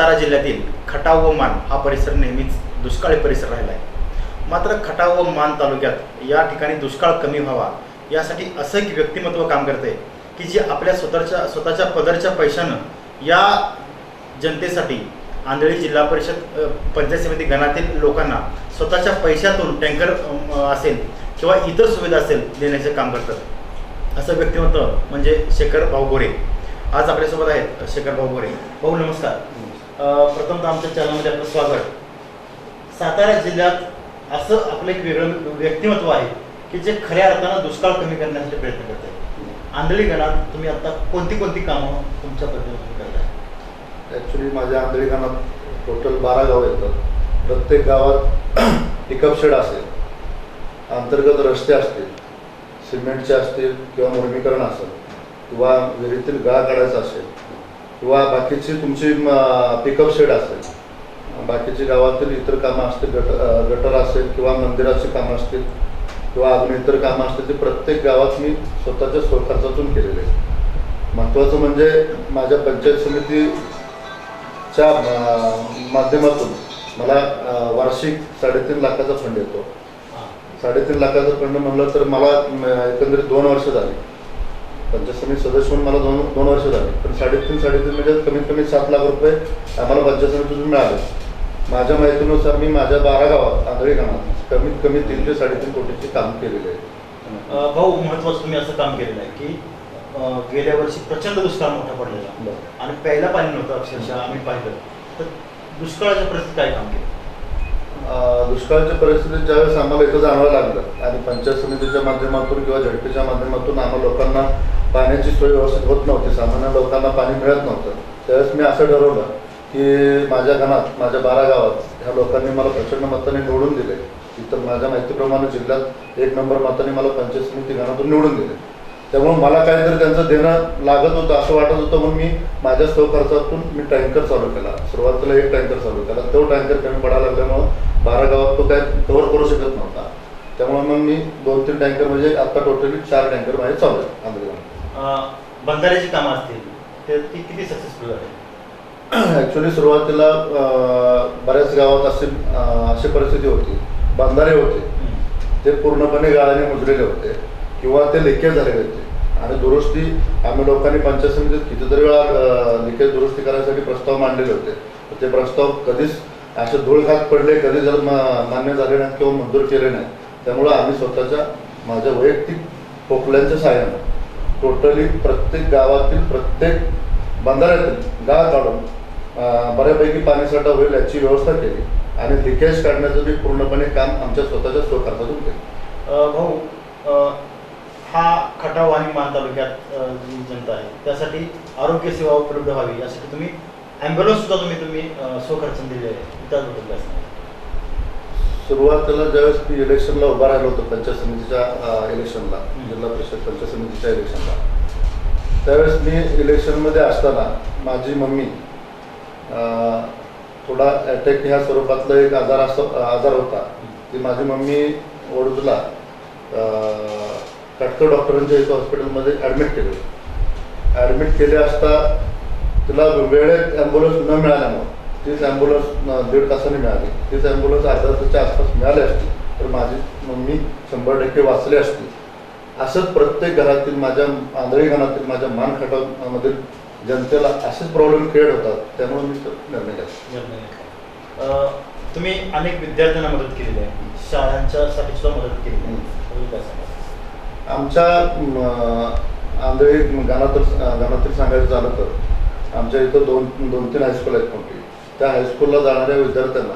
सातारा जिल्ह्यातील खटाव व मान हा परिसर नेहमीच दुष्काळी परिसर राहिला आहे. मात्र खटाव व मान तालुक्यात या ठिकाणी दुष्काळ कमी व्हावा यासाठी असं एक व्यक्तिमत्व काम करते की जे आपल्या स्वतःच्या पदरच्या पैशानं या जनतेसाठी आंधळी जिल्हा परिषद पंचायत समिती गणातील लोकांना स्वतःच्या पैशातून टँकर असेल किंवा इतर सुविधा असेल देण्याचे काम करतात. असं व्यक्तिमत्व म्हणजे शेखर भाऊ गोरे. आज आपल्यासोबत आहेत शेखर भाऊ गोरे. भाऊ नमस्कार. प्रथमतः आमच्या चॅनलमध्ये आपलं स्वागत. सातारा जिल्ह्यात असं आपलं एक वेगळं व्यक्तिमत्व आहे की जे खऱ्या अर्थानं दुष्काळ कमी करण्यासाठी प्रयत्न करत आहे. आंधळी गणात तुम्ही आता कोणती कामं तुमच्या पद्धतीने करताय? ॲक्च्युली माझ्या आंधळी गावात टोटल 12 गावं येतात. प्रत्येक गावात पिकअप शेड असेल, अंतर्गत रस्ते असतील, सिमेंटचे असतील किंवा मुरमीकरण असेल किंवा विहिरीतील गाळ काढायचा असेल किंवा बाकीची तुमची पिकअप शेड असेल, बाकीची गावातील इतर कामं असतील, गटर असेल किंवा मंदिराची कामं असतील किंवा अजून इतर कामं असतील, ते प्रत्येक गावात मी स्वतःच्या स्वखर्चातून केलेले आहे. महत्त्वाचं म्हणजे माझ्या पंचायत समितीच्या माध्यमातून मला वार्षिक 3.5 लाखाचा फंड येतो. 3.5 लाखाचा फंड म्हणलं तर मला एकंदरीत 2 वर्ष झाली. पंचायत समिती सदस्य म्हणून मला 2 वर्ष झाली. पण 3.5 म्हणजे कमीत कमी 7 लाख रुपये आम्हाला पंचायत समितीतून मिळाले. माझ्या माहितीनुसार मी माझ्या 12 गावात आंधळी गावात कमीत कमी 3 ते 3.5 कोटीचे काम केलेले आहे. भाऊ महत्त्वाचं तुम्ही असं काम केलेलं आहे की गेल्या वर्षी प्रचंड दुष्काळ मोठा पडलेला आणि प्यायला पाणी नव्हतं. अक्षरशः आम्ही पाहिलं तर दुष्काळाच्या परिस्थितीत काय काम केलं? दुष्काळाच्या परिस्थितीत ज्यावेळेस आम्हाला इथं जाणवायला लागलं आणि पंचायत समितीच्या माध्यमातून किंवा झडपीच्या माध्यमातून आम्हाला लोकांना पाण्याची सोय व्यवस्थित होत नव्हती, सामान्य लोकांना पाणी मिळत नव्हतं, त्यावेळेस मी असं ठरवलं की माझ्या गणात माझ्या 12 गावात ह्या लोकांनी मला प्रचंड मताने निवडून दिले. इतर माझ्या माहितीप्रमाणे जिल्ह्यात 1 नंबर मताने मला पंचायत समिती गणातून निवडून दिले. त्यामुळे मला काहीतरी त्यांचं देणं लागत होतं असं वाटत होतं, म्हणून मी माझ्या स्वखर्चातून मी टँकर चालू केला. सुरुवातीला 1 टँकर चालू केला. तो टँकर कमी पडायला लागल्यामुळं 12 गावात तो काय कव्हर करू शकत नव्हता. त्यामुळे मग मी 2-3 टँकर म्हणजे आता टोटली 4 टँकर माझे चालू आहेत आंध्रगाव. बंधाऱ्याची कामं असतील तर ती किती सक्सेसफुल झाली? ॲक्च्युली सुरुवातीला बऱ्याच गावात अशी परिस्थिती होती, बंधारे होते ते पूर्णपणे गाळाने मुजलेले होते किंवा ते लिकेज झालेले होते आणि दुरुस्ती आम्ही लोकांनी पंचायत समितीत कितीतरी वेळा लिकेज दुरुस्ती करायसाठी प्रस्ताव मांडलेले होते. ते प्रस्ताव कधीच असे धूळ खात पडले, कधी जर मान्य झाले नाही किंवा मंजूर केले नाही. त्यामुळं आम्ही स्वतःच्या माझ्या वैयक्तिक पोकल्यांच्या सहाय्यानं टोटली प्रत्येक गावातील प्रत्येक बंधाऱ्यातील गाळ काढून बऱ्यापैकी पाणीसाठा होईल याची व्यवस्था केली आणि लिकेज काढण्याचं बी पूर्णपणे काम आमच्या स्वतःच्या स्वखर्चातून केलं. भाऊ, हा खटाव आणि मान तालुक्यात जी जनता आहे त्यासाठी आरोग्य सेवा उपलब्ध व्हावी यासाठी तुम्ही ॲम्ब्युलन्स सुद्धा तुम्ही स्वखर्चाने दिले आहे. त्याबद्दल असणार सुरुवातीला ज्यावेळेस मी इलेक्शनला उभा राहिलो होतो, पंचायत समितीच्या इलेक्शनला, जिल्हा परिषद पंचायत समितीच्या इलेक्शनला, त्यावेळेस मी इलेक्शनमध्ये असताना माझी मम्मी थोडा अटॅक ह्या स्वरूपातला एक आजार होता. ती माझी मम्मी वडूजला काटकर डॉक्टरांच्या इथं हॉस्पिटलमध्ये ॲडमिट केले असता तिला वेळेत ॲम्ब्युलन्स न मिळाल्यामुळं तीच ॲम्ब्युलन्स 1.5 तासाने मिळाली. तीच ॲम्ब्युलन्स अर्ध्या तासाच्या आसपास मिळाली असती तर माझी मम्मी 100% वाचली असती. असंच प्रत्येक घरातील माझ्या आंधळी घरातील माझ्या मान खटावमधील जनतेला असेच प्रॉब्लेम क्रिएट होतात. त्यामुळे मी निर्णय घेतला. तुम्ही अनेक विद्यार्थ्यांना मदत केलेली आहे, शाळांच्यासाठी सुद्धा मदत केली आहे. आमच्या आंधळी गाणातील सांगायचं झालं तर आमच्या इथं 2-3 हायस्कूल आहेत मोठी. त्या हायस्कूलला जाणाऱ्या विद्यार्थ्यांना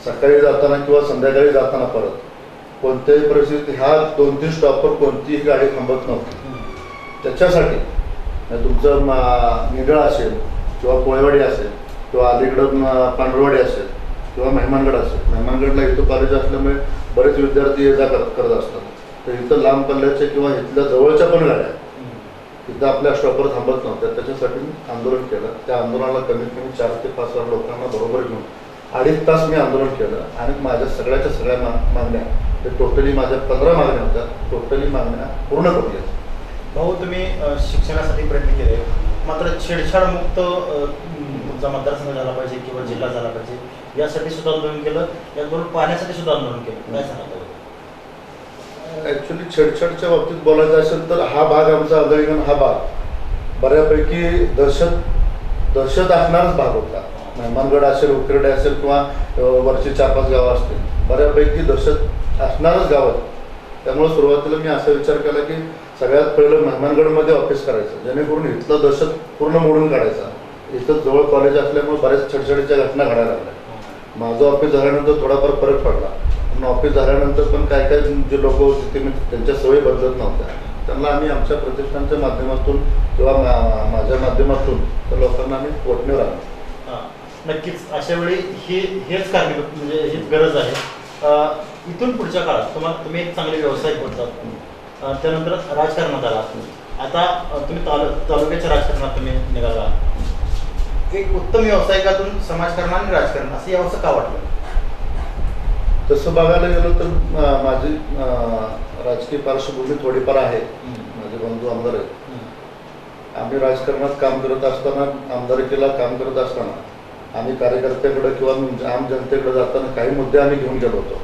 सकाळी जाताना किंवा संध्याकाळी जाताना परत कोणत्याही परिस्थितीत ह्या 2-3 स्टॉपवर कोणतीही गाडी थांबत नव्हती. त्याच्यासाठी तुमचं निगळ असेल किंवा कोळेवाडी असेल किंवा अलीकडं पांढरवाडी असेल किंवा मेहमानगड असेल, मेहमानगडला इथं कॉलेज असल्यामुळे बरेच विद्यार्थी ये जा करत असतात. तर इथं लांब पल्ल्याच्या किंवा इथल्या जवळच्या पण गाड्या तिथं आपल्या स्टॉपवर थांबत नव्हत्या. त्याच्यासाठी मी आंदोलन केलं. त्या आंदोलनाला कमीत कमी 4 ते 5 लाख लोकांना बरोबर घेऊन 2.5 तास मी आंदोलन केलं आणि माझ्या सगळ्या मागण्या ते टोटली माझ्या 15 मागण्या होत्या, टोटली मागण्या पूर्ण करूया. भाऊ, तुम्ही शिक्षणासाठी प्रयत्न केले, मात्र छेडछाडमुक्त तुमचा मतदारसंघ झाला पाहिजे किंवा जिल्हा झाला पाहिजे यासाठी सुद्धा आंदोलन केलं, याचबरोबर पाण्यासाठी सुद्धा आंदोलन केलं. काय सांगता? ॲक्च्युली छेडछाडच्या बाबतीत बोलायचं असेल तर हा भाग आमचा आंधळीगण हा भाग बऱ्यापैकी दहशत असणारच भाग होता. मेहमानगड असेल, उकरडे असेल किंवा वरची 4-5 गावं असतील, बऱ्यापैकी दहशत असणारच गाव आहे. त्यामुळे सुरुवातीला मी असा विचार केला की सगळ्यात पहिलं मेहमानगडमध्ये ऑफिस करायचं, जेणेकरून इथलं दहशत पूर्ण मोडून काढायचा. इथं जवळ कॉलेज असल्यामुळे बऱ्याच छेडछाडीच्या घटना घडायला लागल्या. माझं ऑफिस झाल्यानंतर थोडाफार फरक पडला, पण ऑफिस झाल्यानंतर पण काय काय जे लोक होते ते त्यांच्या सवयी बदलत नव्हत्या. त्यांना आम्ही आमच्या प्रतिष्ठानच्या माध्यमातून किंवा माझ्या माध्यमातून त्या लोकांना आम्ही पोटणीवर आणतो. नक्कीच अशा वेळी हेच कारणीभूत, म्हणजे हीच गरज आहे. इथून पुढच्या काळात तुम्ही एक चांगले व्यावसायिक होतात, त्यानंतर राजकारणात आला. आता तुम्ही तालुक्याच्या राजकारणात तुम्ही निघाला. एक उत्तम व्यावसायिकातून समाजकारण आणि राजकारण असं यावंसं का वाटलं? तसं बघायला गेलं तर माझी राजकीय पार्श्वभूमी थोडीफार आहे. माझे बंधू आमदार आहेत. आम्ही राजकारणात काम करत असताना, आमदारकीला काम करत असताना आम्ही कार्यकर्त्याकडे किंवा आम जनतेकडे जाताना काही मुद्दे आम्ही घेऊन गेलो होतो.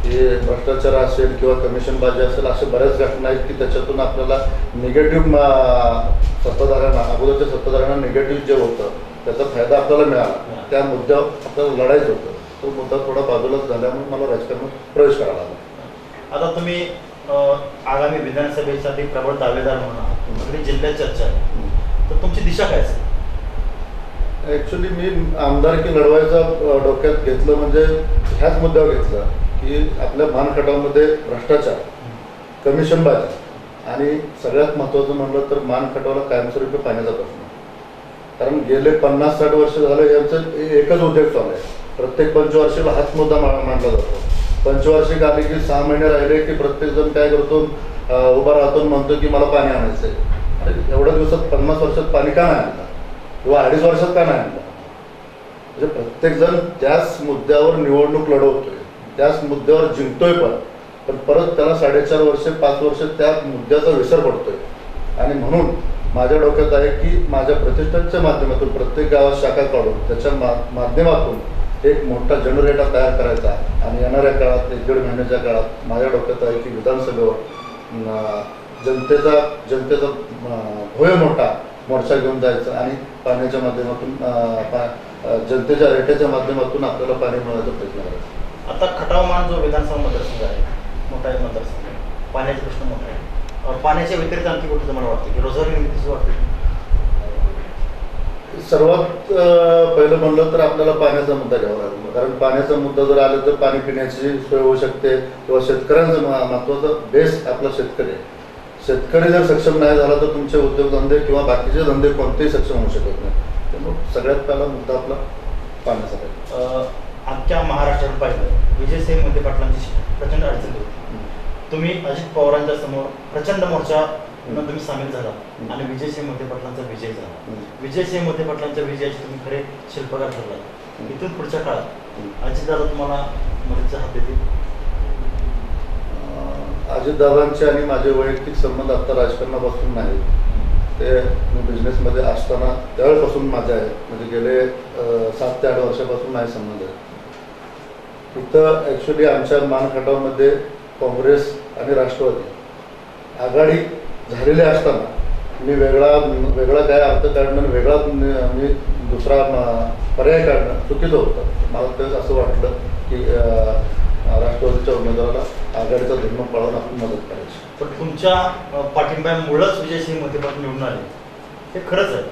हे भ्रष्टाचार असेल किंवा कमिशनबाजी असेल, अशा बऱ्याच घटना आहेत की त्याच्यातून आपल्याला निगेटिव्ह सत्ताधाऱ्यांना, अगोदरच्या सत्ताधाऱ्यांना निगेटिव्ह जे होतं त्याचा फायदा आपल्याला मिळाला. त्या मुद्द्यावर आपल्याला लढायचं होतं. तो मुद्दा थोडा बाजूलाच झाल्यामुळे मला राजकारणात प्रवेश करावा लागला. आता तुम्ही आगामी विधानसभेसाठी प्रबळ दावेदार म्हणून आहात, सगळी जिल्ह्यात चर्चा आहे, तर तुमची दिशा काय असेल? ॲक्च्युली मी आमदारकी लढवायचं डोक्यात घेतलं म्हणजे ह्याच मुद्द्यावर घेतलं की आपल्या मानखटावमध्ये भ्रष्टाचार, कमिशनबाजी आणि सगळ्यात महत्त्वाचं म्हणलं तर मानखटावला कायमस्वरूपी पाण्याचा प्रश्न. कारण गेले 50-60 वर्ष झालं यांचं एकच उद्योग चालू आहे. प्रत्येक पंचवार्षिकला हाच मुद्दा मांडला जातो. पंचवार्षिक आली की 6 महिने राहिले की प्रत्येकजण काय करतो, उभा राहतो म्हणतो की मला पाणी आणायचं आहे. अरे एवढ्या दिवसात 50 वर्षात पाणी का नाही आणलं किंवा 2.5 वर्षात का नाही आणलं? म्हणजे प्रत्येकजण त्याच मुद्द्यावर निवडणूक लढवतोय, त्याच मुद्द्यावर जिंकतोय, पण परत त्याला 4.5 वर्ष 5 वर्ष त्या मुद्द्याचा विसर पडतोय. आणि म्हणून माझ्या डोक्यात आहे की माझ्या प्रतिष्ठानच्या माध्यमातून प्रत्येक गावात शाखा काढून त्याच्या माध्यमातून एक मोठा जनरेटर तयार करायचा आणि येणाऱ्या काळात 1-1.5 महिन्याच्या काळात माझ्या डोक्यात आहे की विधानसभेवर जनतेचा भव्य मोठा मोर्चा घेऊन जायचा आणि पाण्याच्या माध्यमातून जनतेच्या रेट्याच्या माध्यमातून आपल्याला पाणी मिळवायचा प्रयत्न करायचा. आता खटाव-मान जो विधानसभा मतदारसंघ आहे, मोठा एक मतदारसंघ आहे, पाण्याचा प्रश्न मोठा आहे. पाण्याच्या व्यतिरिक्त आणखी कुठं तुम्हाला वाटतं की रोजगार निर्मितीचं वाटतं? सर्वात पहिलं म्हणलं तर आपल्याला पाण्याचा मुद्दा घ्यावा लागतो. कारण पाण्याचा मुद्दा जर आला तर पाणी पिण्याची सोय होऊ शकते किंवा शेतकऱ्यांचं महत्त्वाचा बेस आपला शेतकरी आहे. शेतकरी जर सक्षम नाही झाला तर तुमचे उद्योगधंदे किंवा बाकीचे धंदे कोणतेही सक्षम होऊ शकत नाही. त्यामुळे सगळ्यात पहिला मुद्दा आपला पाण्याचा आहे. आमच्या महाराष्ट्रात पाहिलं विजयसिंह मोहिते पाटलांची प्रचंड अडचण होती. तुम्ही अजित पवारांच्या समोर प्रचंड मोर्चा तुम्ही सामील झाला आणि विजयसिंह मोहिते पाटलांचा विजय झाला. विजयसिंह मोहिते पाटलांच्या विजयाचे तुम्ही खरे शिल्पकार ठरला. इथून पुढच्या काळात अजितदादा तुम्हाला मदतीचा हात देतील? अजितदादांचे आणि माझे वैयक्तिक संबंध आता राजकारणापासून नाही, ते मी बिझनेसमध्ये असताना त्यावेळेपासून माझे आहे. म्हणजे गेले 7 ते 8 वर्षापासून माझे संबंध आहे. इथं ॲक्च्युली आमच्या मानखटावमध्ये काँग्रेस आणि राष्ट्रवादी आघाडी झालेली असताना मी वेगळा काय अर्थ काढणं, वेगळा मी दुसरा पर्याय काढणं चुकीचं होतं. मला तेच असं वाटलं की राष्ट्रवादीच्या उमेदवाराला आघाडीचा धर्म पाळून आपण मदत करायची. पण तुमच्या पाठिंब्यामुळंच विजयसिंह मोहिते पाटील निवडून आले, हे खरंच आहे?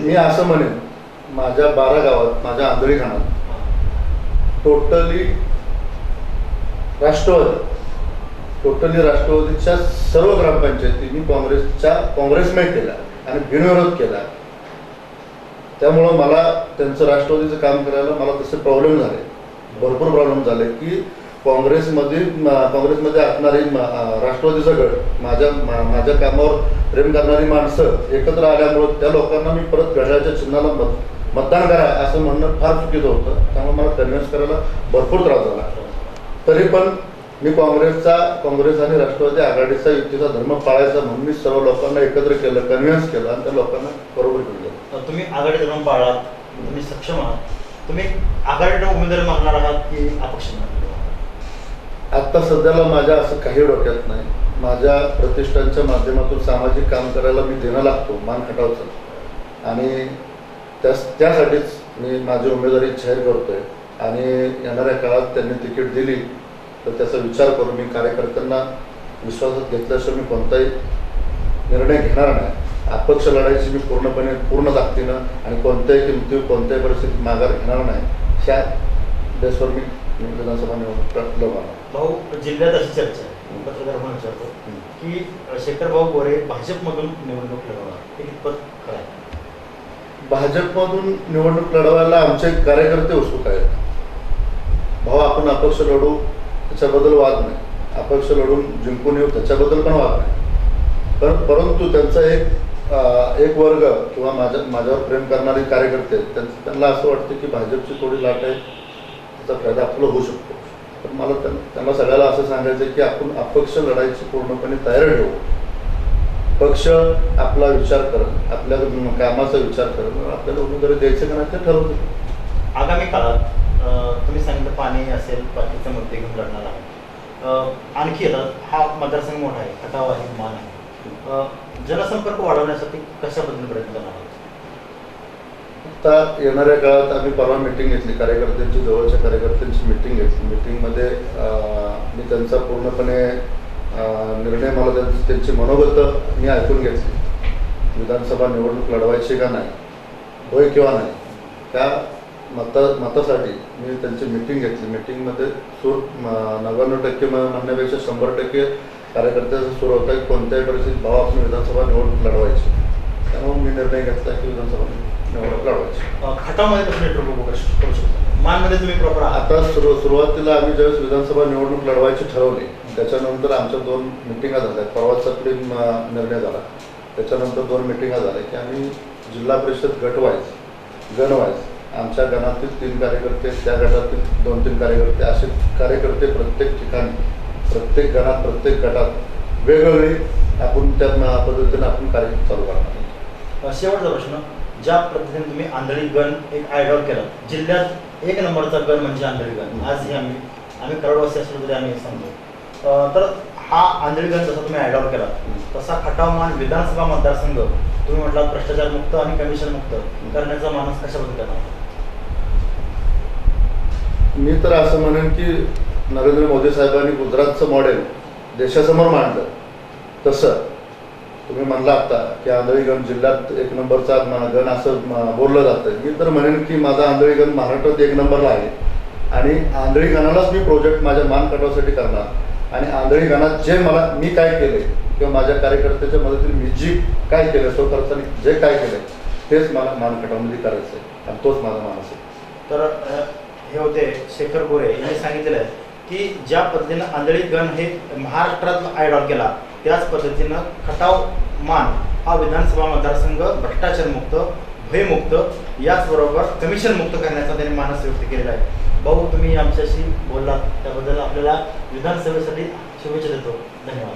मी असं म्हणेन, माझ्या 12 गावात, माझ्या आंधळी खानात टोटली राष्ट्रवादीच्या सर्व ग्रामपंचायती मी काँग्रेसमय केल्या आणि बिनविरोध केला. त्यामुळं मला त्यांचं राष्ट्रवादीचं काम करायला मला तसे प्रॉब्लेम झाले, भरपूर प्रॉब्लेम झाले की काँग्रेसमध्ये असणारी राष्ट्रवादीचा गट, माझ्या कामावर प्रेम करणारी माणसं एकत्र आल्यामुळं त्या लोकांना मी परत घड्याळाच्या चिन्हाला मतदान करा असं म्हणणं फार चुकीचं होतं. त्यामुळे मला कन्व्हिन्स करायला भरपूर त्रास झाला. तरी पण मी काँग्रेस आणि राष्ट्रवादी आघाडीचा युतीचा धर्म पाळायचा म्हणून मी सर्व लोकांना एकत्र केलं, कन्व्हिन्स केलं आणि त्या लोकांना बरोबर केलं. तुम्ही आघाडी धरून पाळलात, तुम्ही सक्षम आहात, तुम्ही आघाडीला उमेदवारी मागणार आहात की अपक्ष मागणार? आत्ता सध्याला माझ्या असं काही डोक्यात नाही. माझ्या प्रतिष्ठानच्या माध्यमातून सामाजिक काम करायला मी देणं लागतो मान खटावचं, आणि त्यासाठीच मी माझी उमेदवारी जाहीर करतोय. आणि येणाऱ्या काळात त्यांनी तिकीट दिली तर त्याचा विचार करून मी कार्यकर्त्यांना विश्वासात घेतल्याशिवाय मी कोणताही निर्णय घेणार नाही. अपक्ष लढाईची मी पूर्ण ताकदीनं आणि कोणत्याही किमतीवर कोणत्याही परिस्थितीत माघार घेणार नाही. ह्या बेसवर मी विधानसभा निवडणूक लढवणार. भाऊ, जिल्ह्यात अशी चर्चा आहे, पत्रकार म्हणून विचारतो की शेखरभाऊ गोरे भाजपमधून निवडणूक लढवणार, हे कितपत खरं आहे? भाजपमधून निवडणूक लढवायला आमचे कार्यकर्ते उत्सुक आहेत. भाऊ, आपण अपक्ष लढू त्याच्याबद्दल वाद नाही, अपक्ष लढून जिंकून येऊ त्याच्याबद्दल पण वाद नाही. परंतु त्यांचा एक वर्ग किंवा माझ्यावर प्रेम करणारे कार्यकर्ते आहेत, त्यांना असं वाटतं की भाजपची थोडी लाट आहे, त्याचा फायदा आपल्याला होऊ शकतो. तर मला त्यांना सगळ्याला असं सांगायचं आहे की आपण अपक्ष लढाईची पूर्णपणे तयारी ठेवू. पक्ष आपला विचार करत, आपल्या कामाचा विचार करत आपल्याला उमेदवारी द्यायचं का नाही ते ठरवतो. आगामी काळात तुम्ही सांगितलं पाणी असेल, बाकीचे मुद्दे घेऊन लढणार आहे. आणखी येतात, हा मतदारसंघ मोठा आहे, खटाव आहे, मान आहे. जनसंपर्क वाढवण्यासाठी कशा पद्धतीने प्रयत्न करणार आहोत? आता येणाऱ्या काळात आम्ही परवा मिटिंग घेतली, कार्यकर्त्यांची, जवळच्या कार्यकर्त्यांची मिटिंग घेतली. मिटिंगमध्ये मी त्यांचा पूर्णपणे निर्णय, मला त्यांची मनोगत मी ऐकून घेतली. विधानसभा निवडणूक लढवायची का नाही, होय किंवा नाही, त्या मतासाठी मी त्यांची मिटिंग घेतली. मिटिंगमध्ये 99% म्हणण्यापेक्षा 100% कार्यकर्त्याचा सूर होता की कोणत्याही परिस्थितीत भाव आपण विधानसभा निवडणूक लढवायची. त्यामुळे मी निर्णय घेतला की विधानसभा निवडणूक लढवायची. खटावमध्ये कसं नेटवर्क करू शकतो? मानमध्ये तुम्ही प्रॉपर आता सुरुवातीला आम्ही ज्यावेळेस विधानसभा निवडणूक लढवायची ठरवली, त्याच्यानंतर आमच्या 2 मिटिंगा झाल्या. परवाच सकाळी निर्णय झाला. त्याच्यानंतर 2 मिटिंगा झाल्या की आम्ही जिल्हा परिषद गणवाईज आमच्या गणातील 3 कार्यकर्ते, त्या गटातील 2-3 कार्यकर्ते, असे कार्यकर्ते प्रत्येक ठिकाणी, प्रत्येक गणात, प्रत्येक गटात वेगवेगळे आपण त्या पद्धतीने आपण कार्य चालू करणार. शेवटचा प्रश्न, ज्या पद्धतीने तुम्ही आंधळी गण एक आयडॉल केला, जिल्ह्यात 1 नंबरचा गण म्हणजे आंधळी गण, आजही आम्ही करोडवासी असलो तरी आम्ही सांगतो. तर हा आंधळी गण जसा तुम्ही आयडॉल केला, तसा खटाव मान विधानसभा मतदारसंघ तुम्ही म्हटला भ्रष्टाचार मुक्त आणि कमिशन मुक्त करण्याचा मानस कशाबद्दल करणार? मी तर असं म्हणेन की नरेंद्र मोदी साहेबांनी गुजरातचं मॉडेल देशासमोर मांडलं, तसं तुम्ही म्हणला आता की आंधळी गण जिल्ह्यात 1 नंबरचा गण असं बोललं जातं. मी तर म्हणेन की माझा आंधळी गण महाराष्ट्रात 1 नंबरला आहे आणि आंधळी गणालाच मी प्रोजेक्ट माझ्या मान कटवासाठी करणार. आणि आंधळी गणात मी काय केले किंवा माझ्या कार्यकर्त्याच्या मदतीने मी जी काय केलं, स्वखर्चाने जे काय केलं तेच मला मान कटावमध्ये करायचं आहे आणि तोच माझा मानस आहे. तर हे होते शेखर गोरे यांनी सांगितलेलं आहे की ज्या पद्धतीनं आंधळी गण हे महाराष्ट्रात आयडॉल केला, त्याच पद्धतीनं खटाव मान हा विधानसभा मतदारसंघ भ्रष्टाचारमुक्त, भयमुक्त, याचबरोबर कमिशन मुक्त करण्याचा त्यांनी मानस व्यक्त केलेला आहे. भाऊ, तुम्ही आमच्याशी बोललात त्याबद्दल आपल्याला विधानसभेसाठी शुभेच्छा देतो. धन्यवाद.